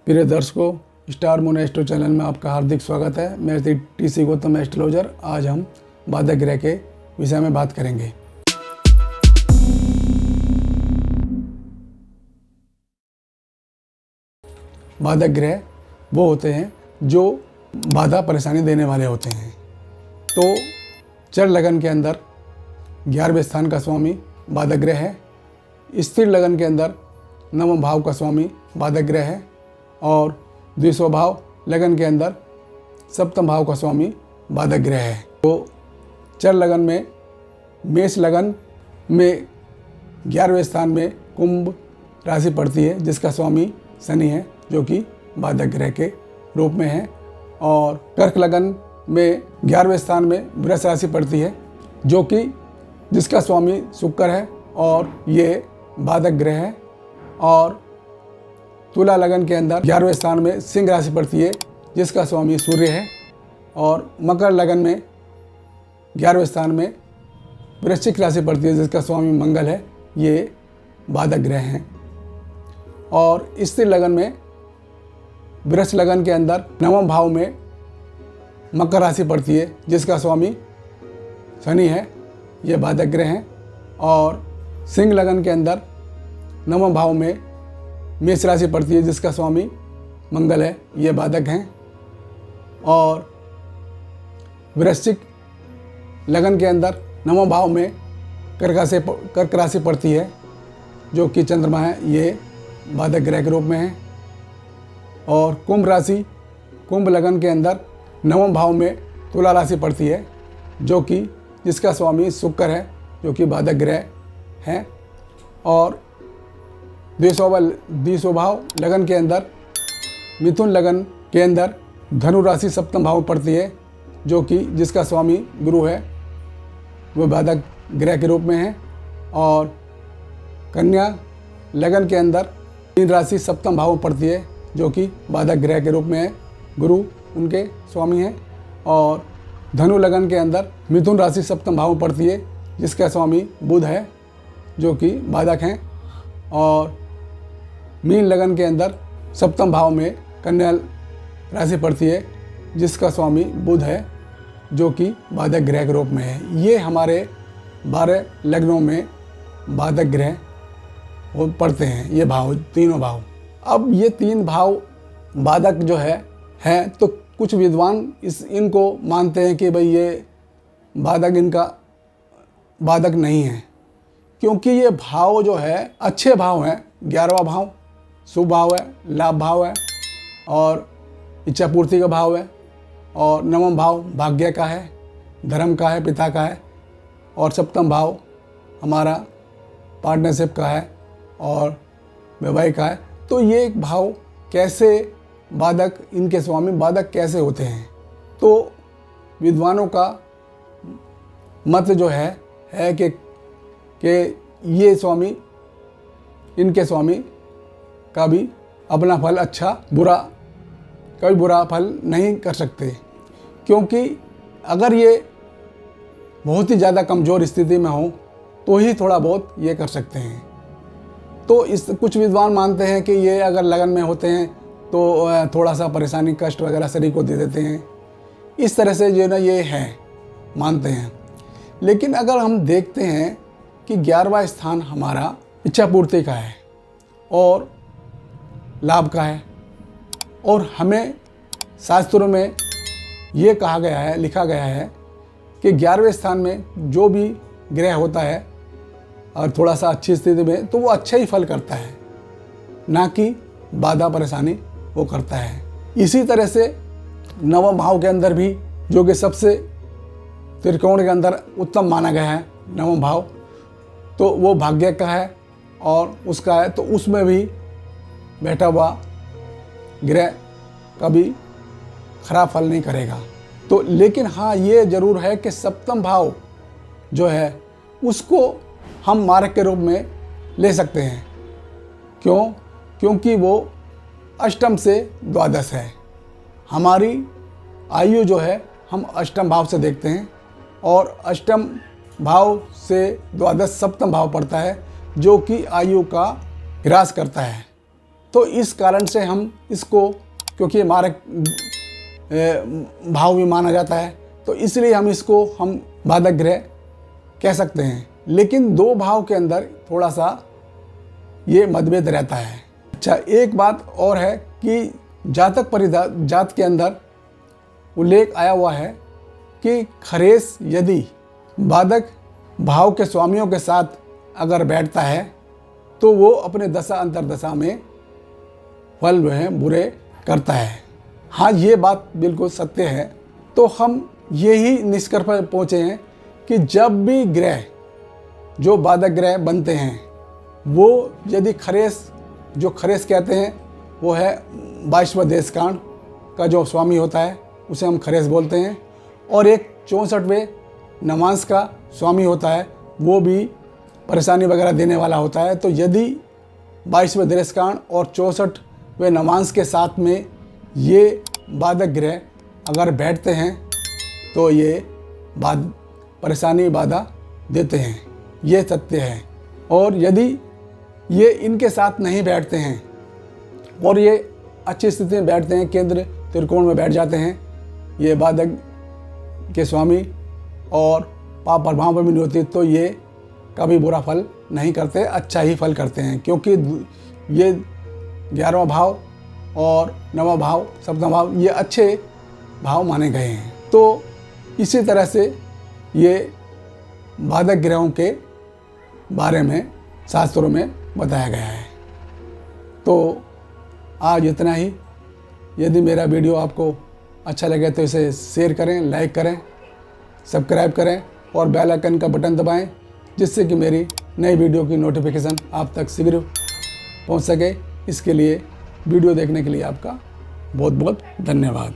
प्रिय दर्शकों, star moon astro channel में आपका हार्दिक स्वागत है। मैं टीसी गौतम एस्ट्रोलॉजर। आज हम बाधक ग्रह के विषय में बात करेंगे। बाधक ग्रह वो होते हैं जो बाधा परेशानी देने वाले होते हैं। तो चर लगन के अंदर 11वें स्थान का स्वामी बाधक ग्रह है। स्थिर लगन के अंदर 9वें भाव का स्वामी बाधक ग्रह है और द्वितीय भाव लगन के अंदर 7वें भाव का स्वामी बाधक ग्रह है। तो चर लगन में मेष लगन में 11वें स्थान में कुंभ राशि पड़ती है, जिसका स्वामी शनि है जो कि बाधक ग्रह के रूप में है। और कर्क लगन में 11वें स्थान में वृष राशि पड़ती है जो कि जिसका स्वामी शुक्र है और ये बाधक ग्रह है। और तुला लगन के अंदर 11वें स्थान में सिंह राशि पड़ती है जिसका स्वामी सूर्य है। और मकर लगन में 11वें स्थान में वृश्चिक राशि पड़ती है जिसका स्वामी मंगल है, ये बाधक ग्रह हैं। और स्थिर लगन में वृष लगन के अंदर 9वें भाव में मकर राशि पड़ती है जिसका स्वामी शनि है, ये बाधक ग्रह हैं। और सिंह लगन के अंदर 9वें भाव में मेष राशि पड़ती है जिसका स्वामी मंगल है, ये बाधक हैं। और वृश्चिक लगन के अंदर 9वें भाव में कर्क राशि पड़ती है जो कि चंद्रमा है, ये बाधक ग्रह के रूप में है। और कुंभ लगन के अंदर 9वें भाव में तुला राशि पड़ती है जो कि जिसका स्वामी शुक्र है जो कि बाधक ग्रह है। और द्वितीय भाव लगन के अंदर मिथुन लगन के अंदर धनु राशि 7वें भाव में पड़ती है जो कि जिसका स्वामी गुरु है, वो बाधक ग्रह के रूप में है। और कन्या लगन के अंदर मीन राशि 7वें भाव में पड़ती है जो कि बाधक ग्रह के रूप में है, गुरु उनके स्वामी हैं। और धनु लगन के अंदर मिथुन राशि 7वें भाव में पड़ती है जिसका स्वामी बुध है जो कि बाधक हैं। और मीन लगन के अंदर 7वें भाव में कन्या राशि पड़ती है जिसका स्वामी बुध है जो कि बाधक ग्रह के रूप में है। ये हमारे 12 लग्नों में बाधक ग्रह वो पड़ते हैं, ये भाव, तीनों भाव। अब ये 3 भाव बाधक जो है तो कुछ विद्वान इनको मानते हैं कि भाई ये बाधक इनका बाधक नहीं है, क्योंकि ये भाव जो है अच्छे भाव हैं। 11वां भाव शुभ भाव है, लाभ भाव है और इच्छा पूर्ति का भाव है। और 9वां भाव भाग्य का है, धर्म का है, पिता का है। और 7वां भाव हमारा पार्टनरशिप का है और वैवाहिक का है। तो ये एक भाव कैसे बाधक, इनके स्वामी बाधक कैसे होते हैं? तो विद्वानों का मत जो है कि ये स्वामी, इनके स्वामी का भी अपना फल अच्छा बुरा, कभी बुरा फल नहीं कर सकते, क्योंकि अगर ये बहुत ही ज़्यादा कमज़ोर स्थिति में हो तो ही थोड़ा बहुत ये कर सकते हैं। तो कुछ विद्वान मानते हैं कि ये अगर लगन में होते हैं तो थोड़ा सा परेशानी, कष्ट वगैरह शरीर को दे देते हैं। इस तरह से जो ना ये है मानते हैं। लेकिन अगर हम देखते हैं कि 11वां स्थान हमारा इच्छा पूर्ति का है और लाभ का है, और हमें शास्त्रों में ये कहा गया है, लिखा गया है कि 11वें स्थान में जो भी ग्रह होता है और थोड़ा सा अच्छी स्थिति में तो वो अच्छा ही फल करता है, ना कि बाधा परेशानी वो करता है। इसी तरह से 9वें भाव के अंदर भी, जो कि सबसे त्रिकोण के अंदर उत्तम माना गया है 9वां भाव, तो वो भाग्य का है और उसका है, तो उसमें भी बैठा हुआ ग्रह कभी खराब फल नहीं करेगा। तो लेकिन हाँ, ये जरूर है कि 7वां भाव जो है उसको हम मारक के रूप में ले सकते हैं। क्योंकि वो अष्टम से द्वादश है। हमारी आयु जो है हम अष्टम भाव से देखते हैं और अष्टम भाव से द्वादश 7वां भाव पड़ता है जो कि आयु का ह्रास करता है। तो इस कारण से हम इसको, क्योंकि ये मारक भाव भी माना जाता है, तो इसलिए हम बाधक ग्रह कह सकते हैं। लेकिन 2 भाव के अंदर थोड़ा सा ये मतभेद रहता है। अच्छा, एक बात और है कि जात के अंदर उल्लेख आया हुआ है कि खरेस यदि बाधक भाव के स्वामियों के साथ अगर बैठता है तो वो अपने दशा अंतरदशा में फल वह बुरे करता है। हाँ, ये बात बिल्कुल सत्य है। तो हम यही निष्कर्ष पर पहुँचे हैं कि जब भी ग्रह जो बाधक ग्रह बनते हैं वो यदि खरेस, जो खरेस कहते हैं वो है 22वां देशकांड का जो स्वामी होता है उसे हम खरेस बोलते हैं, और एक 64वें नवांश का स्वामी होता है वो भी परेशानी वगैरह देने वाला होता है। तो यदि 22वें देशकांड और 64वें नवांश के साथ में ये बाधक ग्रह अगर बैठते हैं तो ये परेशानी बाधा देते हैं, ये सत्य है। और यदि ये इनके साथ नहीं बैठते हैं और ये अच्छी स्थिति में बैठते हैं, केंद्र त्रिकोण में बैठ जाते हैं, ये बाधक के स्वामी और पाप प्रभाव पर भी नहीं होती, तो ये कभी बुरा फल नहीं करते, अच्छा ही फल करते हैं। क्योंकि ये 11वां भाव और 9वां भाव, सप्तम भाव, ये अच्छे भाव माने गए हैं। तो इसी तरह से ये बाधक ग्रहों के बारे में शास्त्रों में बताया गया है। तो आज इतना ही। यदि मेरा वीडियो आपको अच्छा लगे तो इसे शेयर करें, लाइक करें, सब्सक्राइब करें और बेल आइकन का बटन दबाएं, जिससे कि मेरी नई वीडियो की नोटिफिकेशन आप तक शीघ्र पहुंच सके। इसके लिए वीडियो देखने के लिए आपका बहुत बहुत धन्यवाद।